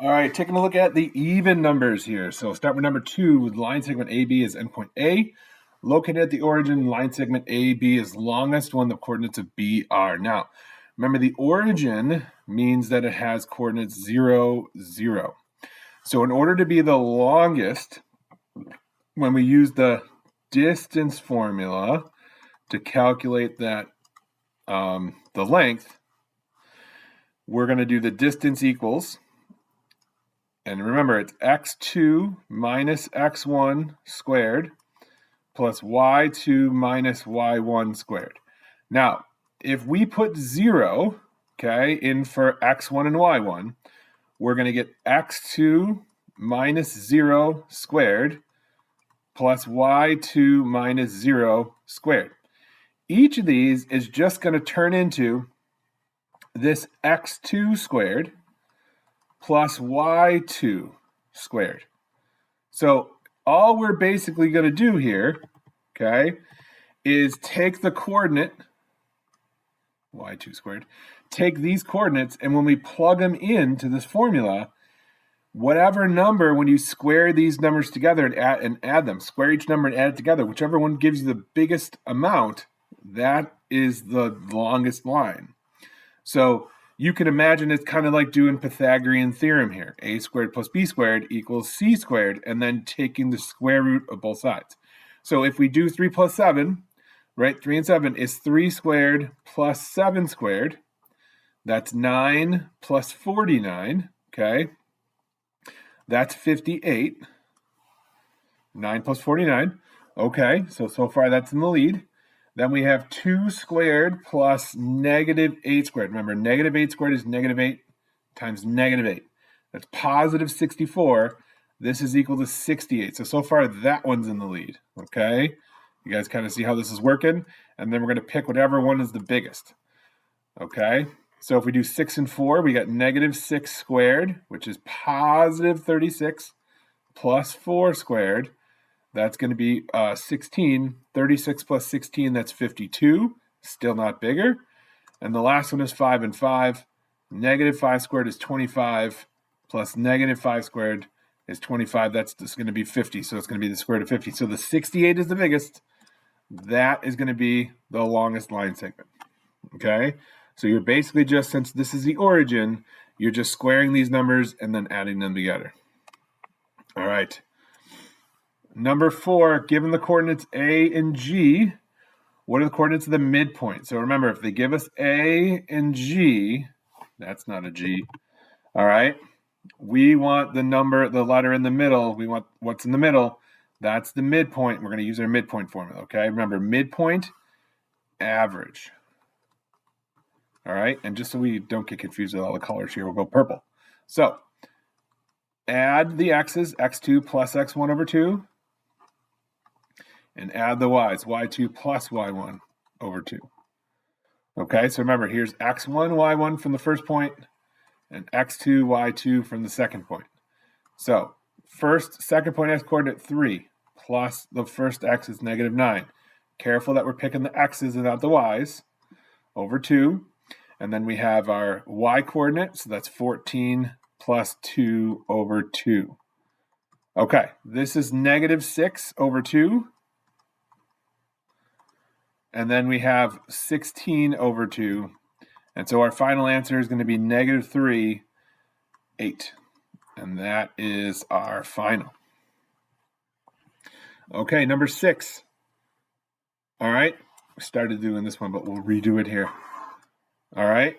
All right, taking a look at the even numbers here. So start with number 2 with line segment AB is endpoint A. Located at the origin, line segment AB is longest one, the coordinates of BR. Now, remember the origin means that it has coordinates 0, 0. So in order to be the longest, when we use the distance formula to calculate that the length, we're going to do the distance equals. And remember, it's x2 minus x1 squared plus y2 minus y1 squared. Now, if we put 0, okay, in for x1 and y1, we're going to get x2 minus 0 squared plus y2 minus 0 squared. Each of these is just going to turn into this x2 squared plus y2 squared. So all we're basically going to do here, okay, is take the coordinate, y2 squared, take these coordinates, and when we plug them into this formula, whatever number, when you square these numbers together and add them, square each number and add it together, whichever one gives you the biggest amount, that is the longest line. So you can imagine it's kind of like doing Pythagorean theorem here. A squared plus b squared equals c squared, and then taking the square root of both sides. So if we do 3 plus 7, right, 3 and 7 is 3 squared plus 7 squared. That's 9 plus 49, okay? That's 58. 9 plus 49. Okay, so far that's in the lead. Then we have 2 squared plus negative 8 squared. Remember, negative 8 squared is negative 8 times negative 8. That's positive 64. This is equal to 68. So far that one's in the lead, okay? You guys kind of see how this is working? And then we're going to pick whatever one is the biggest, okay? So if we do 6 and 4, we got negative 6 squared, which is positive 36, plus 4 squared. That's going to be 16. 36 plus 16, that's 52. Still not bigger. And the last one is 5 and 5. Negative 5 squared is 25, plus negative 5 squared is 25. That's just going to be 50. So it's going to be the square root of 50. So the 68 is the biggest. That is going to be the longest line segment. Okay? So you're basically just, since this is the origin, you're just squaring these numbers and then adding them together. All right. Number 4, given the coordinates A and G, what are the coordinates of the midpoint? So remember, if they give us A and G, that's not a G, all right? We want the letter in the middle. We want what's in the middle. That's the midpoint. We're going to use our midpoint formula, okay? Remember, midpoint, average. All right, and just so we don't get confused with all the colors here, we'll go purple. So add the x's, x2 plus x1 over 2, and add the y's, y2 plus y1 over 2. Okay, so remember, here's x1, y1 from the first point, and x2, y2 from the second point. So second point x coordinate 3, plus the first x is negative 9. Careful that we're picking the x's and not the y's, over 2. And then we have our y coordinate, so that's 14 plus 2 over 2. Okay, this is negative 6 over 2. And then we have 16 over 2. And so our final answer is going to be negative 3, 8. And that is our final. Okay, number 6. All right, we started doing this one, but we'll redo it here. All right.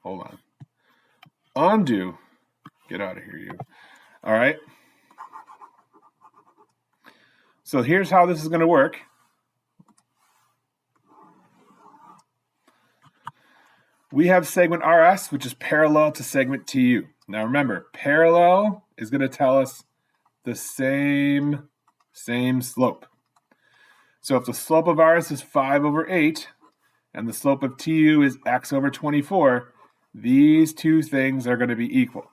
Hold on. Undo. Get out of here, you. All right. So here's how this is going to work. We have segment RS, which is parallel to segment TU. Now remember, parallel is going to tell us the same slope. So if the slope of RS is 5 over 8, and the slope of TU is x over 24, these two things are going to be equal.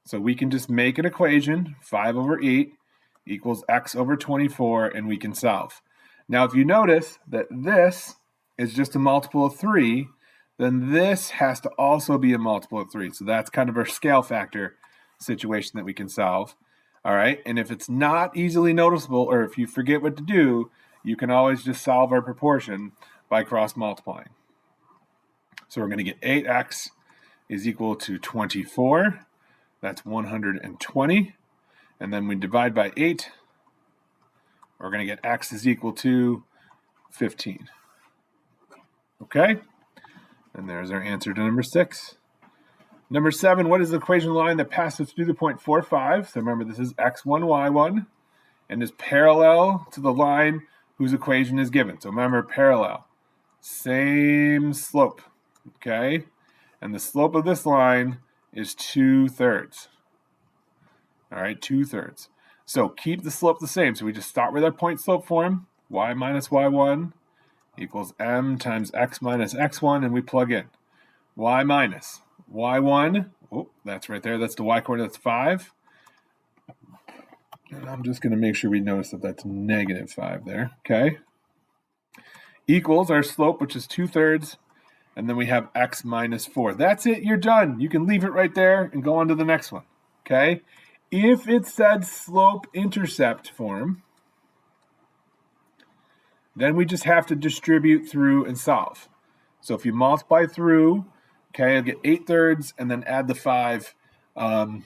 So we can just make an equation, 5 over 8 equals x over 24, and we can solve. Now, if you notice that this is just a multiple of 3, then this has to also be a multiple of 3. So that's kind of our scale factor situation that we can solve. All right, and if it's not easily noticeable, or if you forget what to do, you can always just solve our proportion by cross multiplying. So we're going to get 8x is equal to 24. That's 120. And then we divide by 8. We're going to get x is equal to 15. Okay? And there's our answer to number 6. Number 7, what is the equation line that passes through the point 4, 5? So remember, this is x1, y1, and is parallel to the line whose equation is given. So remember, parallel. Same slope, okay? And the slope of this line is 2/3. All right, 2/3. So keep the slope the same. So we just start with our point slope form. Y minus y1 equals m times x minus x1, and we plug in. Y minus y1, oh, that's right there. That's the y coordinate, that's 5. And I'm just going to make sure we notice that that's -5 there, okay? Equals our slope, which is 2/3, and then we have x minus 4. That's it, you're done. You can leave it right there and go on to the next one, okay? If it said slope-intercept form, then we just have to distribute through and solve. So if you multiply through, okay, I'll get 8/3 and then add the 5, and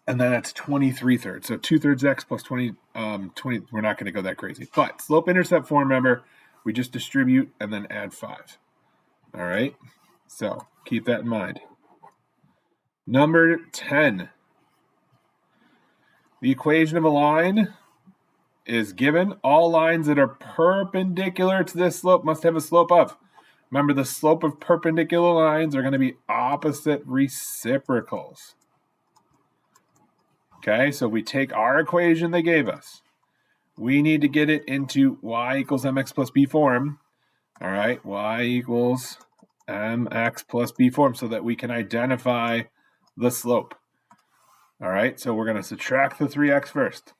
then that's 23/3. So 2/3 x plus 20, we're not going to go that crazy. But slope-intercept form, remember, we just distribute and then add 5. All right, so keep that in mind. Number 10. The equation of a line is given. All lines that are perpendicular to this slope must have a slope of. Remember, the slope of perpendicular lines are going to be opposite reciprocals. Okay, so we take our equation they gave us. We need to get it into y equals mx plus b form. All right, y equals mx plus b form so that we can identify the slope. All right, so we're going to subtract the 3x first.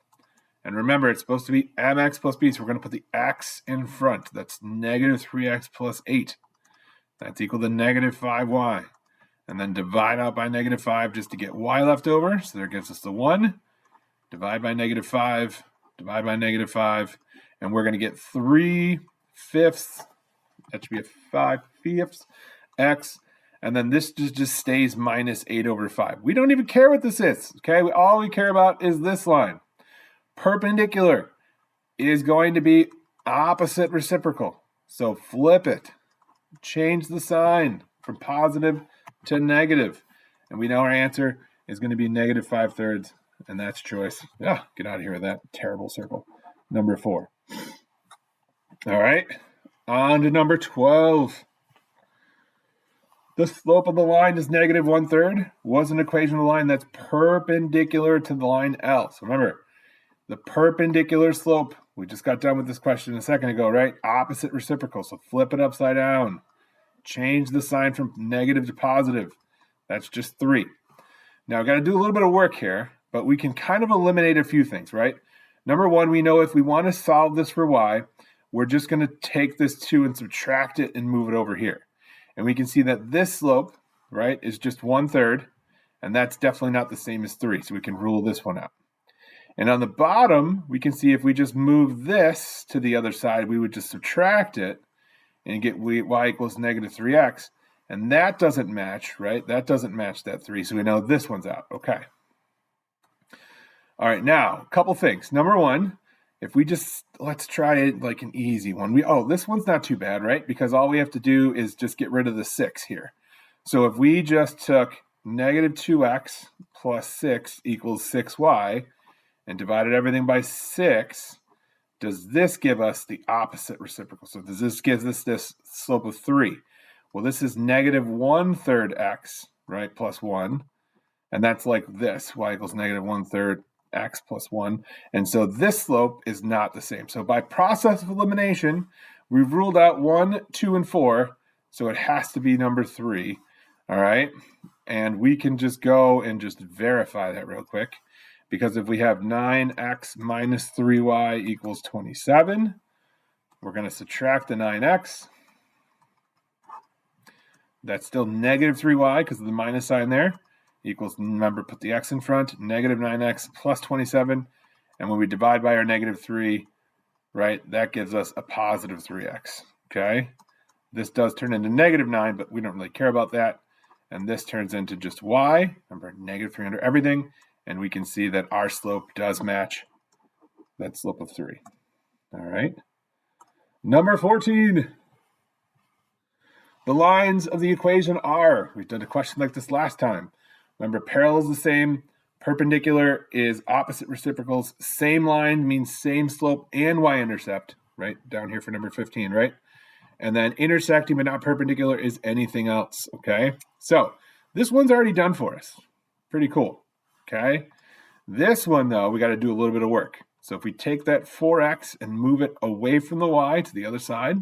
And remember, it's supposed to be mx plus b, so we're going to put the x in front. That's -3x plus 8. That's equal to -5y. And then divide out by -5 just to get y left over. So that gives us the 1. Divide by -5, divide by -5, and we're going to get 3/5. That should be a 5/5 x. And then this just stays -8/5. We don't even care what this is, okay? All we care about is this line. Perpendicular is going to be opposite reciprocal. So flip it. Change the sign from positive to negative. And we know our answer is going to be -5/3. And that's choice. Get out of here with that terrible circle. Number 4. All right. On to number 12. The slope of the line is -1/3. Was an equation of a line that's perpendicular to the line L. So remember, the perpendicular slope, we just got done with this question a second ago, right? Opposite reciprocal. So flip it upside down. Change the sign from negative to positive. That's just 3. Now, I've got to do a little bit of work here, but we can kind of eliminate a few things, right? Number 1, we know if we want to solve this for y, we're just going to take this 2 and subtract it and move it over here. And we can see that this slope, right, is just 1/3, and that's definitely not the same as 3, so we can rule this one out. And on the bottom, we can see if we just move this to the other side, we would just subtract it and get y equals -3x. And that doesn't match, right? That doesn't match that 3, so we know this one's out. Okay. All right, now, a couple things. Number 1, if we just, let's try it like an easy one. This one's not too bad, right? Because all we have to do is just get rid of the 6 here. So if we just took -2x plus 6 equals 6y and divided everything by 6, does this give us the opposite reciprocal? So does this give us this slope of 3? Well, this is -1/3 x, right, plus 1. And that's like this, y equals -1/3 x plus 1. And so this slope is not the same. So by process of elimination, we've ruled out 1, 2, and 4. So it has to be number 3. All right. And we can just go and just verify that real quick. Because if we have 9x minus 3y equals 27, we're going to subtract the 9x. That's still negative 3y because of the minus sign there. Equals, remember, put the x in front, negative 9x plus 27. And when we divide by our negative 3, right, that gives us a positive 3x, okay? This does turn into negative 9, but we don't really care about that. And this turns into just y, remember, negative 3 under everything. And we can see that our slope does match that slope of 3. All right. Number 14. The lines of the equation are, we did a question like this last time. Remember, parallel is the same. Perpendicular is opposite reciprocals. Same line means same slope and y-intercept, right? Down here for number 15, right? And then intersecting but not perpendicular is anything else, okay? So this one's already done for us. Pretty cool, okay? This one, though, we got to do a little bit of work. So if we take that 4x and move it away from the y to the other side,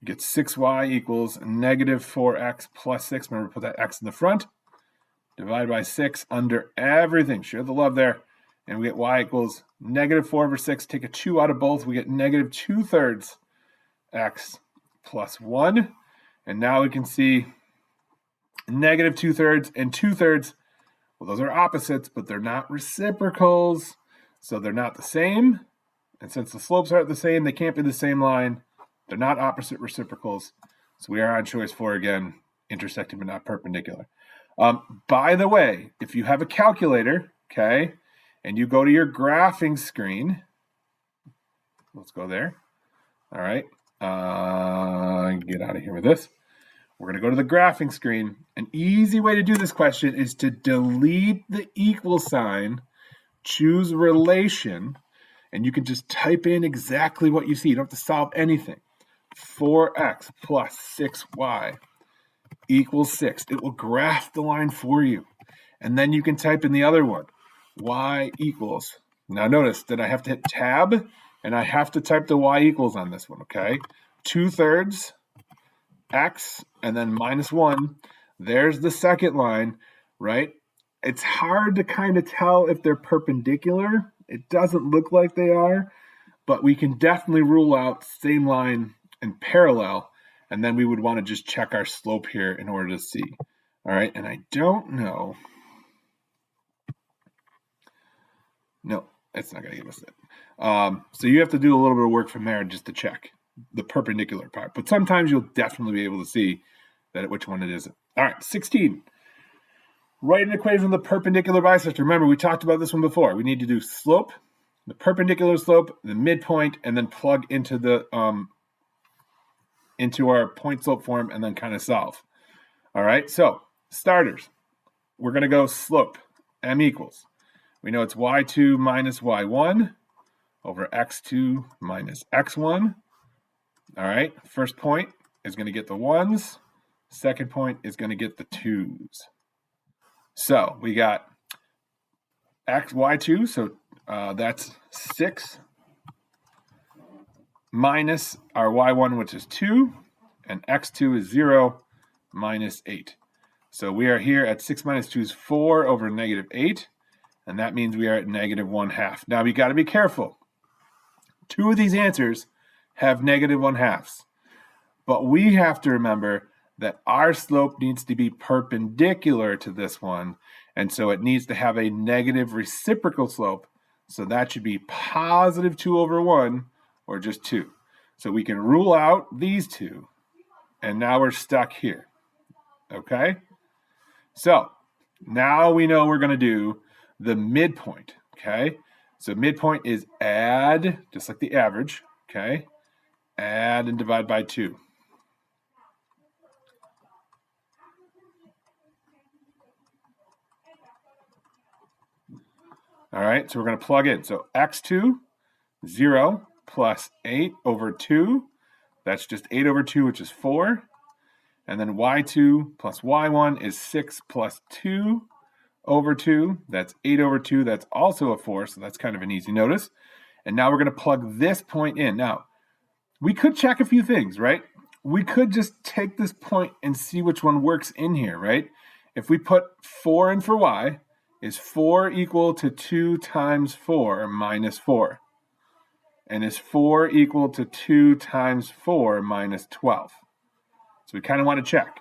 we get 6y equals negative 4x plus 6. Remember, put that x in the front. Divide by 6 under everything. Share the love there. And we get y equals negative 4 over 6. Take a 2 out of both. We get negative 2/3 x plus 1. And now we can see negative 2/3 and 2/3. Well, those are opposites, but they're not reciprocals. So they're not the same. And since the slopes aren't the same, they can't be the same line. They're not opposite reciprocals. So we are on choice 4 again, intersecting but not perpendicular. By the way, if you have a calculator, okay, and you go to your graphing screen, let's go there. All right, get out of here with this. We're going to go to the graphing screen. An easy way to do this question is to delete the equal sign, choose relation, and you can just type in exactly what you see. You don't have to solve anything. 4x plus 6y equals 6. It will graph the line for you. And then you can type in the other one. Y equals. Now notice that I have to hit tab and I have to type the y equals on this one, okay? 2/3 x and then minus 1. There's the second line, right? It's hard to kind of tell if they're perpendicular. It doesn't look like they are, but we can definitely rule out same line and parallel. And then we would want to just check our slope here in order to see. All right, and I don't know. No, it's not going to give us it. So you have to do a little bit of work from there just to check the perpendicular part. But sometimes you'll definitely be able to see that which one it is. All right, 16. Write an equation of the perpendicular bisector. Remember, we talked about this one before. We need to do slope, the perpendicular slope, the midpoint, and then plug into the into our point slope form and then kind of solve. All right, so starters. We're going to go slope, m equals. We know it's y2 minus y1 over x2 minus x1. All right, first point is going to get the 1s. Second point is going to get the 2s. So we got y2, so that's 6 minus our y1, which is 2, and x2 is 0 minus 8. So we are here at 6 minus 2 is 4 over negative 8, and that means we are at negative 1/2. Now we got to be careful. 2 of these answers have negative 1/2, but we have to remember that our slope needs to be perpendicular to this one, and so it needs to have a negative reciprocal slope, so that should be positive 2 over 1, or just 2. So we can rule out these two, and now we're stuck here, okay? So now we know we're going to do the midpoint, okay? So midpoint is add, just like the average, okay? Add and divide by 2. All right, so we're going to plug in. So x2, 0 plus 8 over 2. That's just 8 over 2, which is 4. And then y2 plus y1 is 6 plus 2 over 2. That's 8 over 2. That's also a 4, so that's kind of an easy notice. And now we're going to plug this point in. Now, we could check a few things, right? We could just take this point and see which one works in here, right? If we put 4 in for y, is 4 equal to 2 times 4 minus 4? And is 4 equal to 2 times 4 minus 12? So we kind of want to check.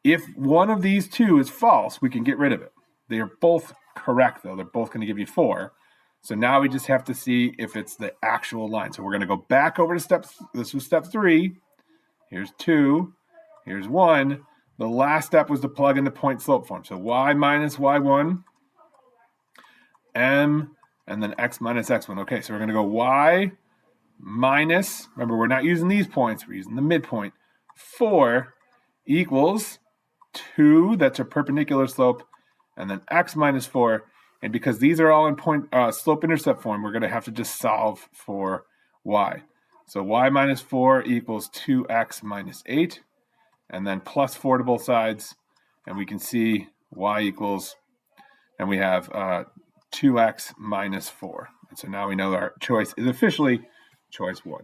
If one of these two is false, we can get rid of it. They are both correct, though. They're both going to give you 4. So now we just have to see if it's the actual line. So we're going to go back over to this was step 3. Here's 2. Here's 1. The last step was to plug in the point slope form. So y minus y1, m, and then x minus x1. Okay, so we're going to go y minus, remember, we're not using these points. We're using the midpoint. 4 equals 2. That's a perpendicular slope. And then x minus 4. And because these are all in point slope-intercept form, we're going to have to just solve for y. So y minus 4 equals 2x minus 8. And then plus 4 to both sides. And we can see y equals, and we have 2x minus 4. And so now we know our choice is officially choice 1.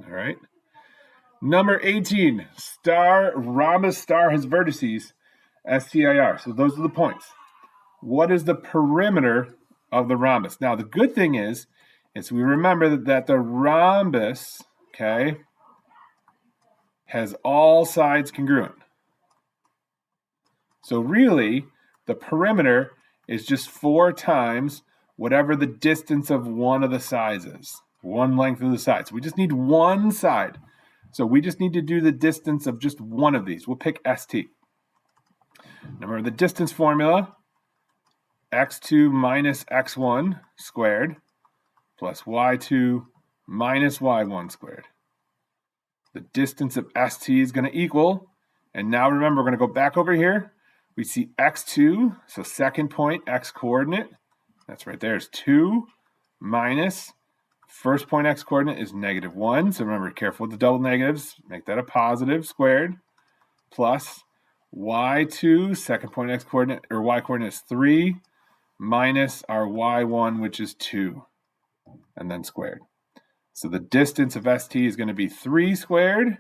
All right. Number 18, rhombus star has vertices, STIR. So those are the points. What is the perimeter of the rhombus? Now, the good thing is we remember that the rhombus, okay, has all sides congruent. So really, the perimeter is just 4 times whatever the distance of one of the sides is, one length of the side. So we just need one side. So we just need to do the distance of just one of these. We'll pick ST. Remember the distance formula, x2 minus x1 squared plus y2 minus y1 squared. The distance of ST is going to equal, and now remember, we're going to go back over here. We see x2, so second point, x coordinate. That's right there is 2 minus first point x coordinate is -1. So remember, careful with the double negatives. Make that a positive squared plus y2, second point x coordinate, or y coordinate is 3 minus our y1, which is 2, and then squared. So the distance of ST is going to be 3 squared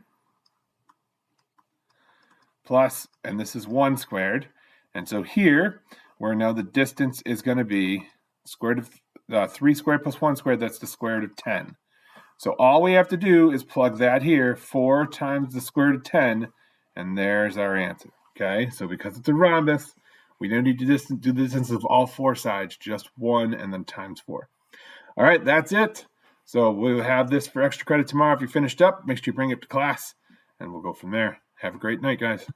plus, and this is 1 squared. And so here, where now the distance is going to be square root of 3 squared plus 1 squared, that's the square root of 10. So all we have to do is plug that here, 4 times the square root of 10, and there's our answer. Okay, so because it's a rhombus, we don't need to do the distance of all 4 sides, just 1 and then times 4. All right, that's it. So we'll have this for extra credit tomorrow. If you finished up, make sure you bring it to class, and we'll go from there. Have a great night, guys.